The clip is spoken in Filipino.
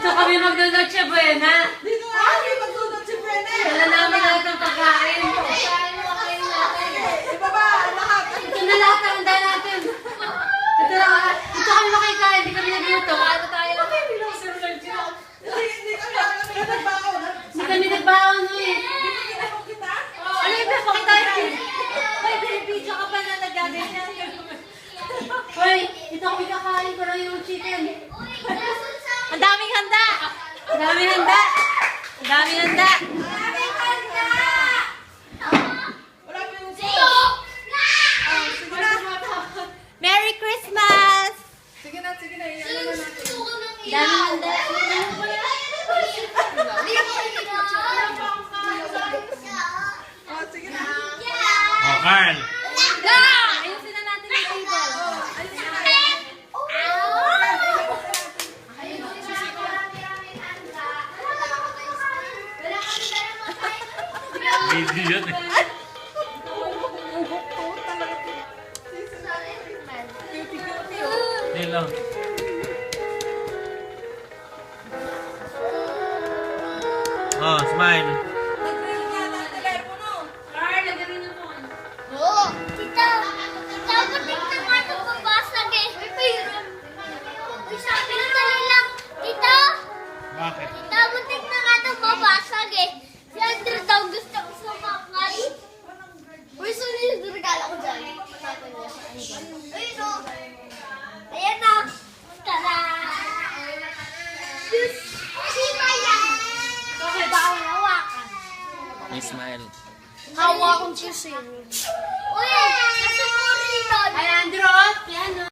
Dito kami magdodotse buena. Dito nga kami magdudotse buena. Dala namin lahat ng pagkain. Ibaba, lahat. Ito na lahat ang handa natin. Dito kami makikain, hindi kami nagluto. Ano tayo? Hindi kami nagbaon. Hindi kami nagbaon eh. Bibigyan ako kita. Ano yung pinapakita yun? Hoy, binibidyo ka pa na nagaganyan. Hoy, ito kami kakain ko lang yung chicken. Ang daming handa! Ang daming handa. Ang daming handa! Wala pa yung sito. Sige na. Merry Christmas! Sige na. Iyan na natin. Ang daming handa. Oh, sige na. Oh, Carl. Ayusin na natin yung table. Video yun eh. Hindi lang. Oh, smile. Nag-ring yata ang telepono. Carl, lagyan yung phone. Oo. Tita, dapat tingnan nga ito babasag eh. Uy, sabi na dali lang. Tita, Bakit? dapat tingnan nga ito babasag eh. Si Andrew daw gusto ko sumakay. Uy, saan yung regalo ko dyan? Ayun o. Ayan na. Tara. Si Maya. Bakit ba ako nawakan? May smile. Hawa akong susin. Uy, nasa mo rin. Ay, Andrew, piano.